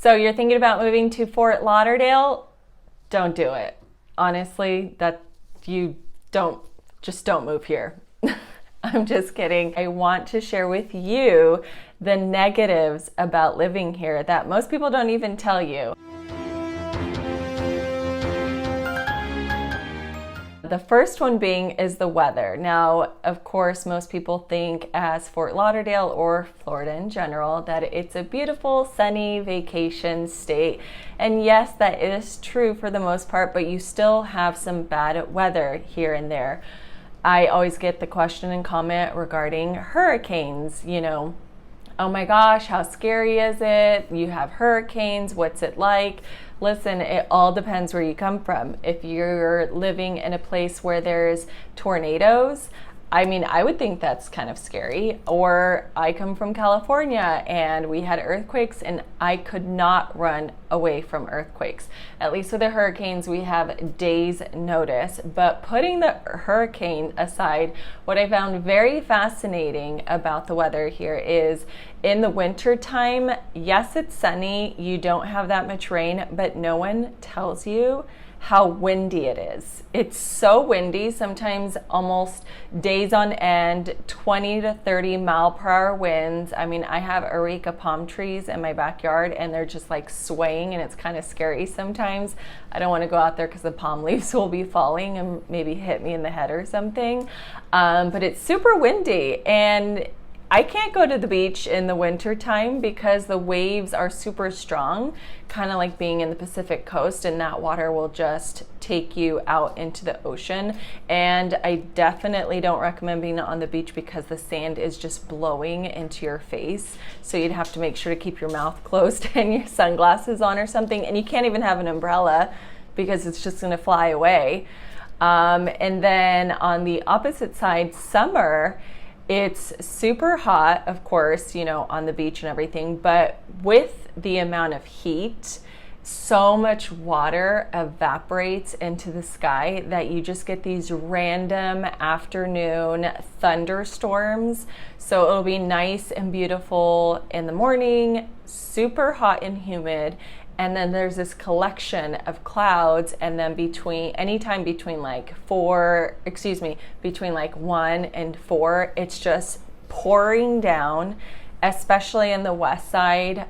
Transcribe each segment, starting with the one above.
So you're thinking about moving to Fort Lauderdale? Don't do it. Honestly, don't move here. I'm just kidding. I want to share with you the negatives about living here that most people don't even tell you. The first one being is the weather. Now, of course, most people think as Fort Lauderdale or Florida in general that it's a beautiful, sunny vacation state. And yes, that is true for the most part, but you still have some bad weather here and there. I always get the question and comment regarding hurricanes, oh my gosh, how scary is it? You have hurricanes, what's it like? Listen, it all depends where you come from. If you're living in a place where there's tornadoes, I would think that's kind of scary. Or I come from California and we had earthquakes and I could not run away from earthquakes. At least with the hurricanes, we have days notice. But putting the hurricane aside, what I found very fascinating about the weather here is in the winter time, yes, it's sunny, you don't have that much rain, but no one tells you how windy it is. It's so windy, sometimes almost days on end, 20 to 30 mile per hour winds. I have areca palm trees in my backyard and they're just like swaying and it's kind of scary sometimes. I don't want to go out there because the palm leaves will be falling and maybe hit me in the head or something. But it's super windy and I can't go to the beach in the winter time because the waves are super strong, kind of like being in the Pacific coast, and that water will just take you out into the ocean. And I definitely don't recommend being on the beach because the sand is just blowing into your face. So you'd have to make sure to keep your mouth closed and your sunglasses on or something. And you can't even have an umbrella because it's just going to fly away. And then on the opposite side, summer, it's super hot, of course, on the beach and everything, but with the amount of heat, so much water evaporates into the sky that you just get these random afternoon thunderstorms. So it'll be nice and beautiful in the morning, super hot and humid. And then there's this collection of clouds, and then anytime between like 1 and 4, it's just pouring down, especially in the west side.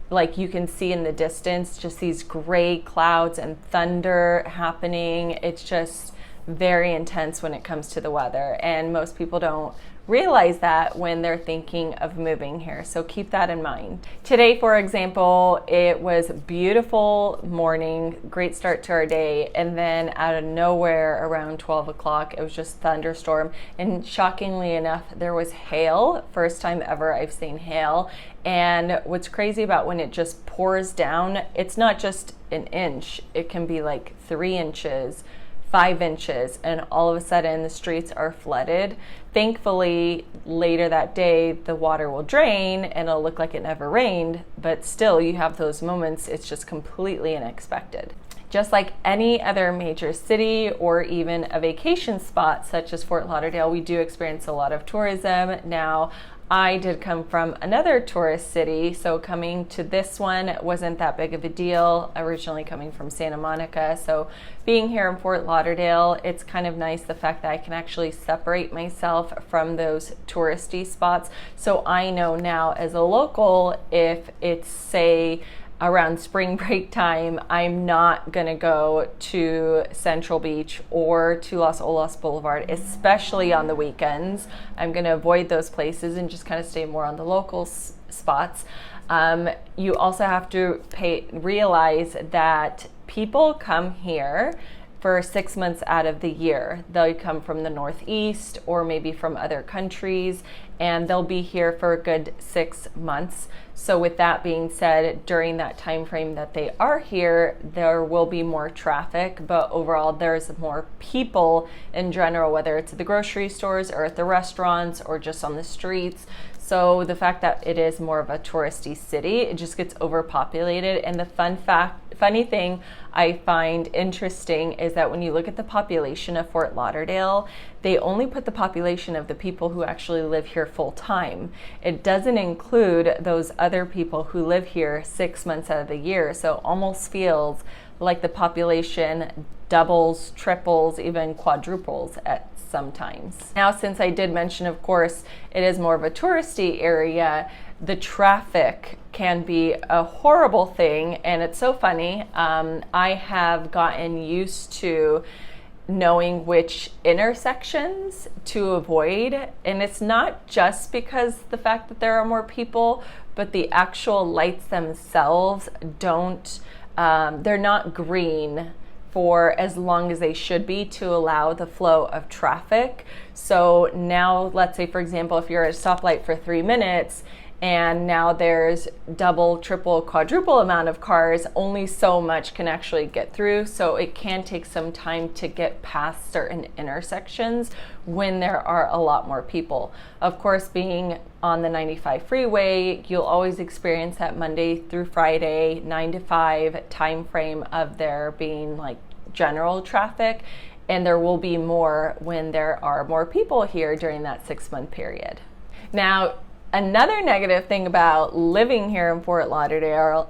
Like you can see in the distance, just these gray clouds and thunder happening. It's just very intense when it comes to the weather, and most people don't realize that when they're thinking of moving here. So keep that in mind. Today, for example, it was a beautiful morning, great start to our day, and then out of nowhere around 12 o'clock, it was just thunderstorm. And shockingly enough, there was hail. First time ever I've seen hail. And what's crazy about when it just pours down, it's not just an inch, it can be like 3 inches, 5 inches, and all of a sudden the streets are flooded. Thankfully, later that day, the water will drain and it'll look like it never rained, but still you have those moments, it's just completely unexpected. Just like any other major city or even a vacation spot such as Fort Lauderdale, we do experience a lot of tourism. Now, I did come from another tourist city, so coming to this one wasn't that big of a deal, originally coming from Santa Monica. So being here in Fort Lauderdale, it's kind of nice the fact that I can actually separate myself from those touristy spots. So I know now as a local, if it's, say, around spring break time, I'm not gonna go to Central Beach or to Los Olas Boulevard, especially on the weekends. I'm gonna avoid those places and just kind of stay more on the local spots. You also have to realize that people come here for 6 months out of the year. They'll come from the Northeast or maybe from other countries, and they'll be here for a good 6 months. So with that being said, during that time frame that they are here, there will be more traffic, but overall there's more people in general, whether it's at the grocery stores or at the restaurants or just on the streets. So the fact that it is more of a touristy city, it just gets overpopulated. And the funny thing I find interesting is that when you look at the population of Fort Lauderdale, they only put the population of the people who actually live here full time. It doesn't include those other people who live here 6 months out of the year. So it almost feels like the population doubles, triples, even quadruples at sometimes. Now, since I did mention, of course, it is more of a touristy area, the traffic can be a horrible thing, and it's so funny. I have gotten used to knowing which intersections to avoid, and it's not just because the fact that there are more people, but the actual lights themselves they're not green for as long as they should be to allow the flow of traffic. So now, let's say, for example, if you're at a stoplight for 3 minutes and now there's double, triple, quadruple amount of cars, only so much can actually get through. So it can take some time to get past certain intersections when there are a lot more people. Of course, being on the 95 freeway, you'll always experience that Monday through Friday, 9 to 5 time frame of there being like general traffic. And there will be more when there are more people here during that 6-month period. Now, another negative thing about living here in Fort Lauderdale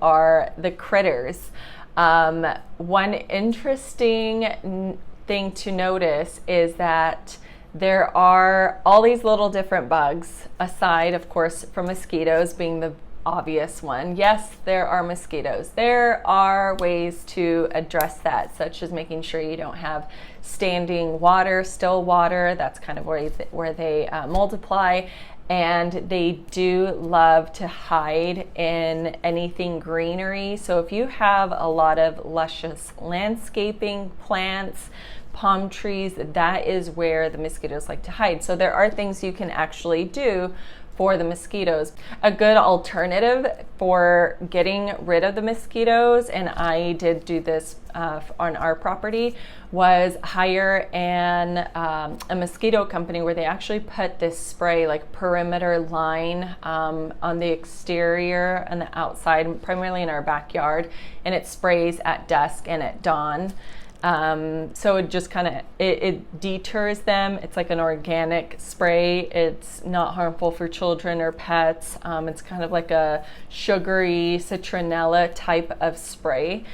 are the critters. One interesting thing to notice is that there are all these little different bugs, aside, of course, from mosquitoes being the obvious one. Yes, there are mosquitoes. There are ways to address that, such as making sure you don't have standing water, still water. That's kind of where they multiply. And they do love to hide in anything greenery. So if you have a lot of luscious landscaping, plants, palm trees, that is where the mosquitoes like to hide. So there are things you can actually do for the mosquitoes. A good alternative for getting rid of the mosquitoes, and I did do this on our property, was hire a mosquito company where they actually put this spray, like perimeter line, on the exterior and the outside, primarily in our backyard, and it sprays at dusk and at dawn. So it just it deters them. It's like an organic spray. It's not harmful for children or pets. It's kind of like a sugary citronella type of spray.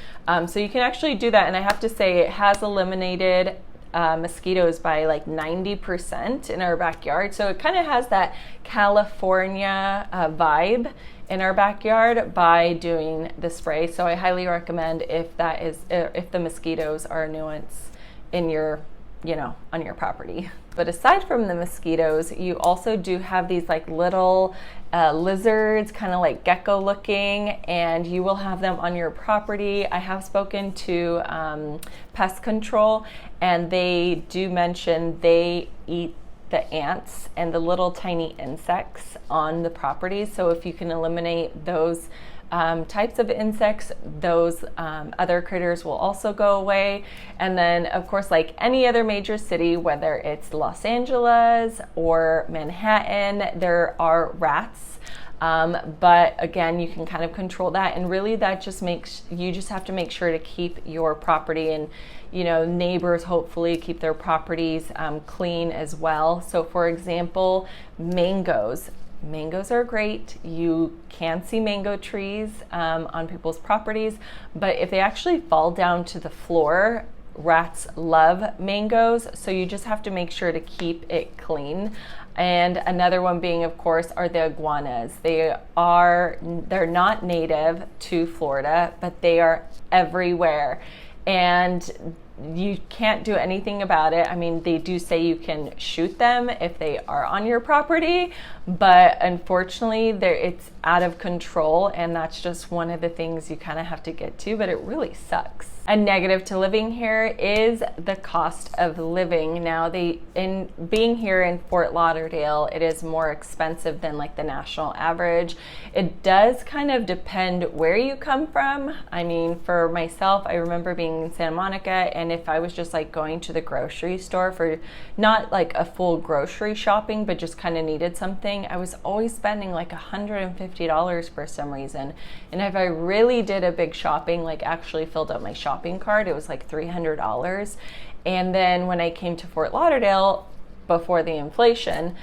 So you can actually do that. And I have to say, it has eliminated mosquitoes by like 90% in our backyard. So it kind of has that California vibe in our backyard by doing the spray. So I highly recommend if the mosquitoes are a nuisance in your, on your property. But aside from the mosquitoes, you also do have these like little lizards, kind of like gecko looking, and you will have them on your property. I have spoken to pest control, and they do mention they eat the ants and the little tiny insects on the property. So if you can eliminate those types of insects, those other critters will also go away. And then, of course, like any other major city, whether it's Los Angeles or Manhattan, there are rats. But again, you can kind of control that, and really that just you just have to make sure to keep your property and neighbors hopefully keep their properties clean as well. So for example, mangoes are great. You can see mango trees on people's properties, but if they actually fall down to the floor, rats love mangoes, so you just have to make sure to keep it clean. And another one being, of course, are the iguanas. They're not native to Florida, but they are everywhere. And you can't do anything about it. I mean, they do say you can shoot them if they are on your property, but unfortunately it's out of control, and that's just one of the things you kind of have to get to, but it really sucks. A negative to living here is the cost of living. Now, in being here in Fort Lauderdale, it is more expensive than like the national average. It does kind of depend where you come from. I mean, for myself, I remember being in Santa Monica, and And if I was just like going to the grocery store for not like a full grocery shopping, but just kind of needed something, I was always spending like $150 for some reason. And if I really did a big shopping, like actually filled up my shopping cart, it was like $300. And then when I came to Fort Lauderdale before the inflation,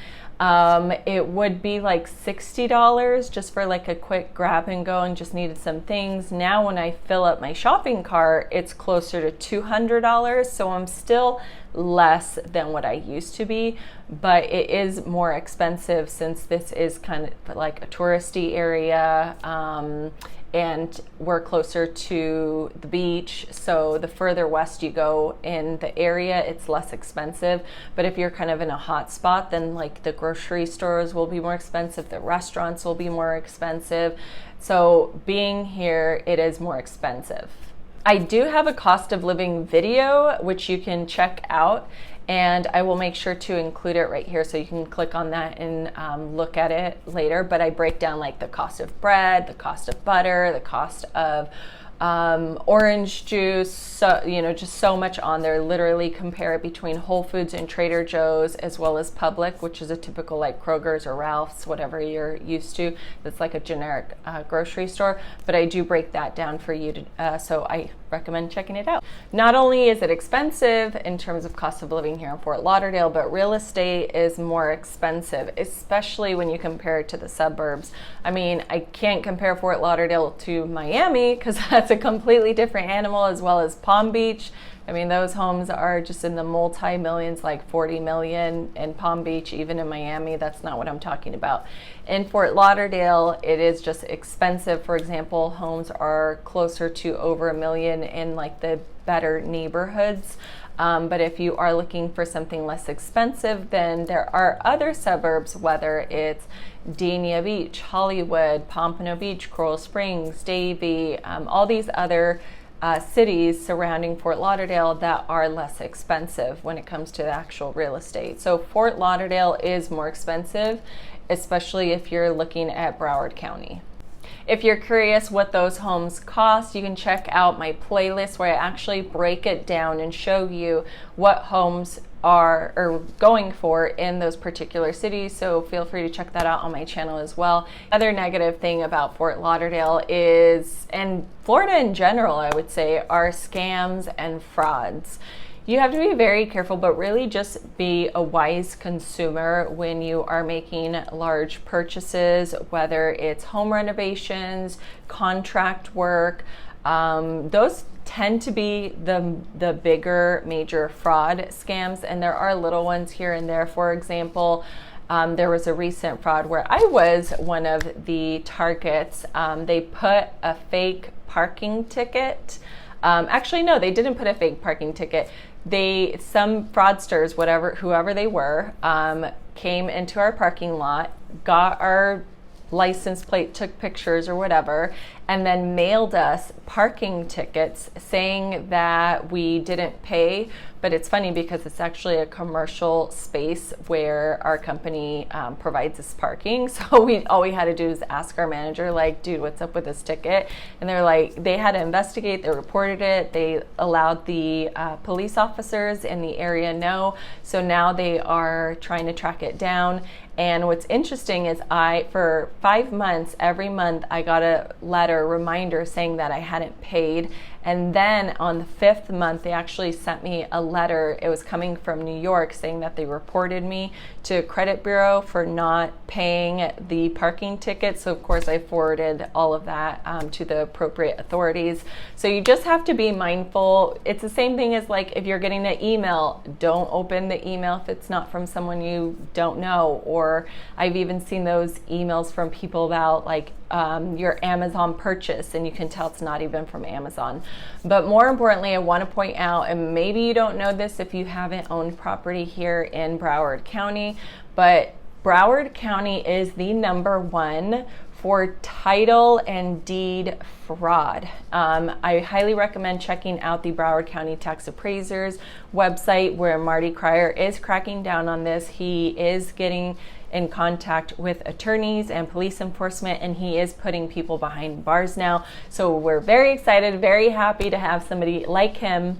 it would be like $60 just for like a quick grab and go and just needed some things. Now when I fill up my shopping cart, it's closer to $200. So I'm still less than what I used to be, but it is more expensive since this is kind of like a touristy area. And we're closer to the beach, so the further west you go in the area, it's less expensive. But if you're kind of in a hot spot, then like the grocery stores will be more expensive, the restaurants will be more expensive. So being here, it is more expensive. I do have a cost of living video, which you can check out, and I will make sure to include it right here so you can click on that and look at it later. But I break down like the cost of bread, the cost of butter, the cost of orange juice, so, you know, just so much on there. Literally compare it between Whole Foods and Trader Joe's, as well as Publix, which is a typical like Kroger's or Ralph's, whatever you're used to. It's like a generic grocery store, but I do break that down for you to, so I recommend checking it out. Not only is it expensive in terms of cost of living here in Fort Lauderdale, but real estate is more expensive, especially when you compare it to the suburbs. I mean, I can't compare Fort Lauderdale to Miami because that's a completely different animal, as well as Palm Beach. I mean, those homes are just in the multi-millions, like 40 million in Palm Beach. Even in Miami, that's not what I'm talking about. In Fort Lauderdale, it is just expensive. For example, homes are closer to over $1 million in like the better neighborhoods. But if you are looking for something less expensive, then there are other suburbs, whether it's Dania Beach, Hollywood, Pompano Beach, Coral Springs, Davie, all these other cities surrounding Fort Lauderdale that are less expensive when it comes to the actual real estate. So Fort Lauderdale is more expensive, especially if you're looking at Broward County. If you're curious what those homes cost, you can check out my playlist where I actually break it down and show you what homes are going for in those particular cities. So feel free to check that out on my channel as well. Other negative thing about Fort Lauderdale is, and Florida in general, I would say, are scams and frauds. You have to be very careful, but really just be a wise consumer when you are making large purchases, whether it's home renovations, contract work. Those tend to be the bigger major fraud scams, and there are little ones here and there. For example, there was a recent fraud where I was one of the targets. They put a fake parking ticket. Actually, no, they didn't put a fake parking ticket. Some fraudsters, whoever they were, came into our parking lot, got our license plate, took pictures or whatever, and then mailed us parking tickets saying that we didn't pay. But it's funny because it's actually a commercial space where our company provides us parking. So all we had to do is ask our manager, like, dude, what's up with this ticket? And they're like, they had to investigate, they reported it, they allowed the police officers in the area know. So now they are trying to track it down. And what's interesting is for 5 months, every month, I got a reminder saying that I hadn't paid. And then on the 5th month, they actually sent me a letter. It was coming from New York saying that they reported me to a credit bureau for not paying the parking ticket. So of course I forwarded all of that to the appropriate authorities. So you just have to be mindful. It's the same thing as like if you're getting an email, don't open the email if it's not from someone you don't know. Or I've even seen those emails from people about like your Amazon purchase, and you can tell it's not even from Amazon. But more importantly, I want to point out, and maybe you don't know this if you haven't owned property here in Broward County, but Broward County is the #1 for title and deed fraud. I highly recommend checking out the Broward County Tax Appraisers website, where Marty Cryer is cracking down on this. He is getting in contact with attorneys and police enforcement, and he is putting people behind bars now. So we're very excited, very happy to have somebody like him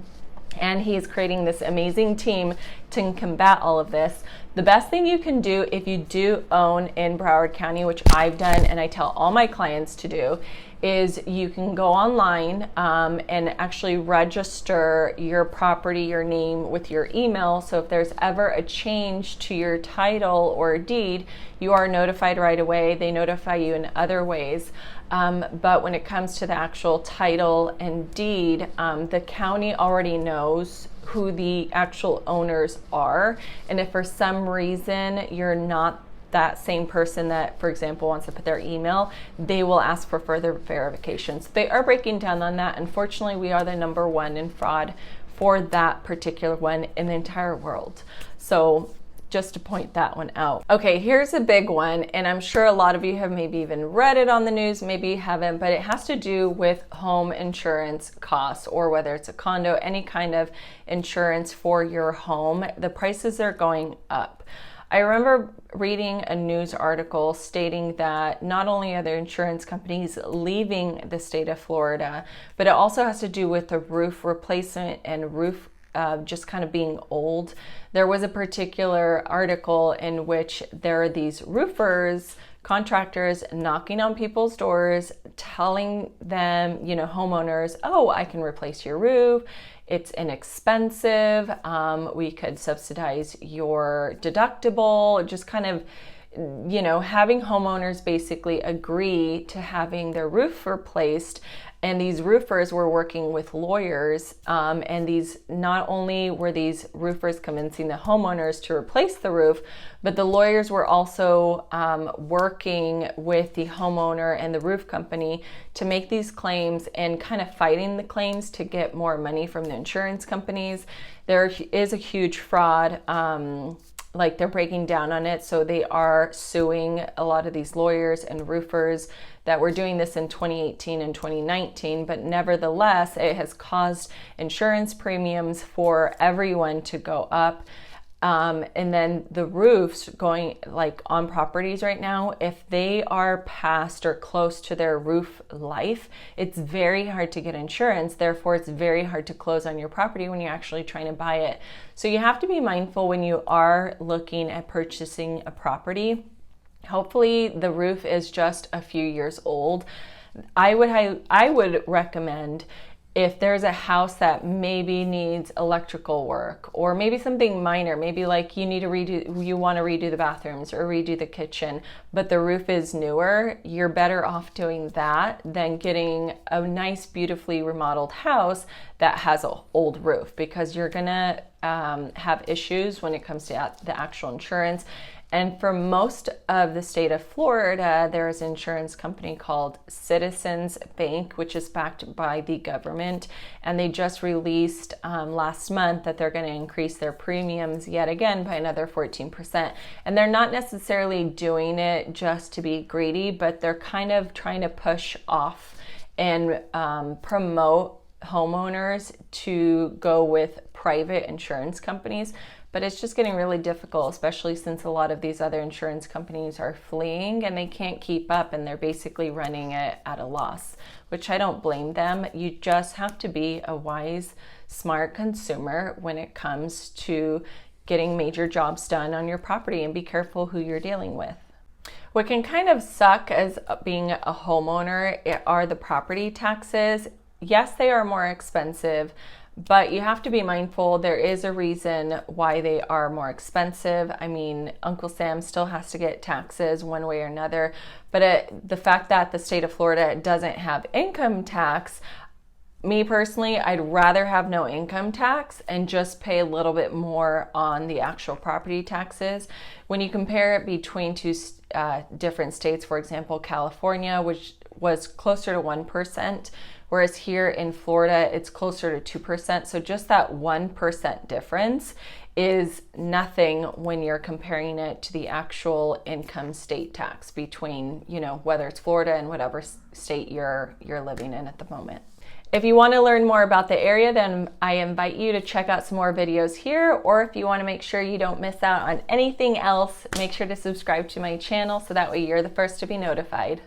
and he's creating this amazing team to combat all of this. The best thing you can do if you do own in Broward County, which I've done and I tell all my clients to do, is you can go online and actually register your property, your name with your email. So if there's ever a change to your title or deed, you are notified right away. They notify you in other ways. But when it comes to the actual title and deed, the county already knows who the actual owners are. And if for some reason you're not that same person that, for example, wants to put their email, they will ask for further verifications. They are breaking down on that. Unfortunately, we are the #1 in fraud for that particular one in the entire world. So just to point that one out. Okay, here's a big one, and I'm sure a lot of you have maybe even read it on the news, maybe you haven't, but it has to do with home insurance costs, or whether it's a condo, any kind of insurance for your home. The prices are going up. I remember reading a news article stating that not only are there insurance companies leaving the state of Florida, but it also has to do with the roof replacement and roof just kind of being old. There was a particular article in which there are these roofers, contractors knocking on people's doors, telling them, homeowners, oh, I can replace your roof. It's inexpensive. We could subsidize your deductible. Just kind of, having homeowners basically agree to having their roof replaced. And these roofers were working with lawyers, and not only were these roofers convincing the homeowners to replace the roof, but the lawyers were also working with the homeowner and the roof company to make these claims and kind of fighting the claims to get more money from the insurance companies. There is a huge fraud. Like they're breaking down on it. So they are suing a lot of these lawyers and roofers that were doing this in 2018 and 2019, but nevertheless, it has caused insurance premiums for everyone to go up. And then the roofs going like on properties right now, if they are past or close to their roof life, it's very hard to get insurance. Therefore, it's very hard to close on your property when you're actually trying to buy it. So you have to be mindful when you are looking at purchasing a property. Hopefully the roof is just a few years old. I would recommend, if there's a house that maybe needs electrical work, or maybe something minor, maybe like you want to redo the bathrooms or redo the kitchen, but the roof is newer, you're better off doing that than getting a nice, beautifully remodeled house that has an old roof, because you're gonna have issues when it comes to the actual insurance. And for most of the state of Florida, there is an insurance company called Citizens Bank, which is backed by the government. And they just released last month that they're going to increase their premiums yet again by another 14%. And they're not necessarily doing it just to be greedy, but they're kind of trying to push off and promote homeowners to go with private insurance companies. But it's just getting really difficult, especially since a lot of these other insurance companies are fleeing and they can't keep up, and they're basically running it at a loss, which I don't blame them. You just have to be a wise, smart consumer when it comes to getting major jobs done on your property, and be careful who you're dealing with. What can kind of suck as being a homeowner are the property taxes. Yes, they are more expensive, but you have to be mindful. There is a reason why they are more expensive. I mean, Uncle Sam still has to get taxes one way or another. But the fact that the state of Florida doesn't have income tax, me personally, I'd rather have no income tax and just pay a little bit more on the actual property taxes. When you compare it between two different states, for example, California, which was closer to 1%, whereas here in Florida, it's closer to 2%. So just that 1% difference is nothing when you're comparing it to the actual income state tax between, whether it's Florida and whatever state you're living in at the moment. If you want to learn more about the area, then I invite you to check out some more videos here, or if you want to make sure you don't miss out on anything else, make sure to subscribe to my channel so that way you're the first to be notified.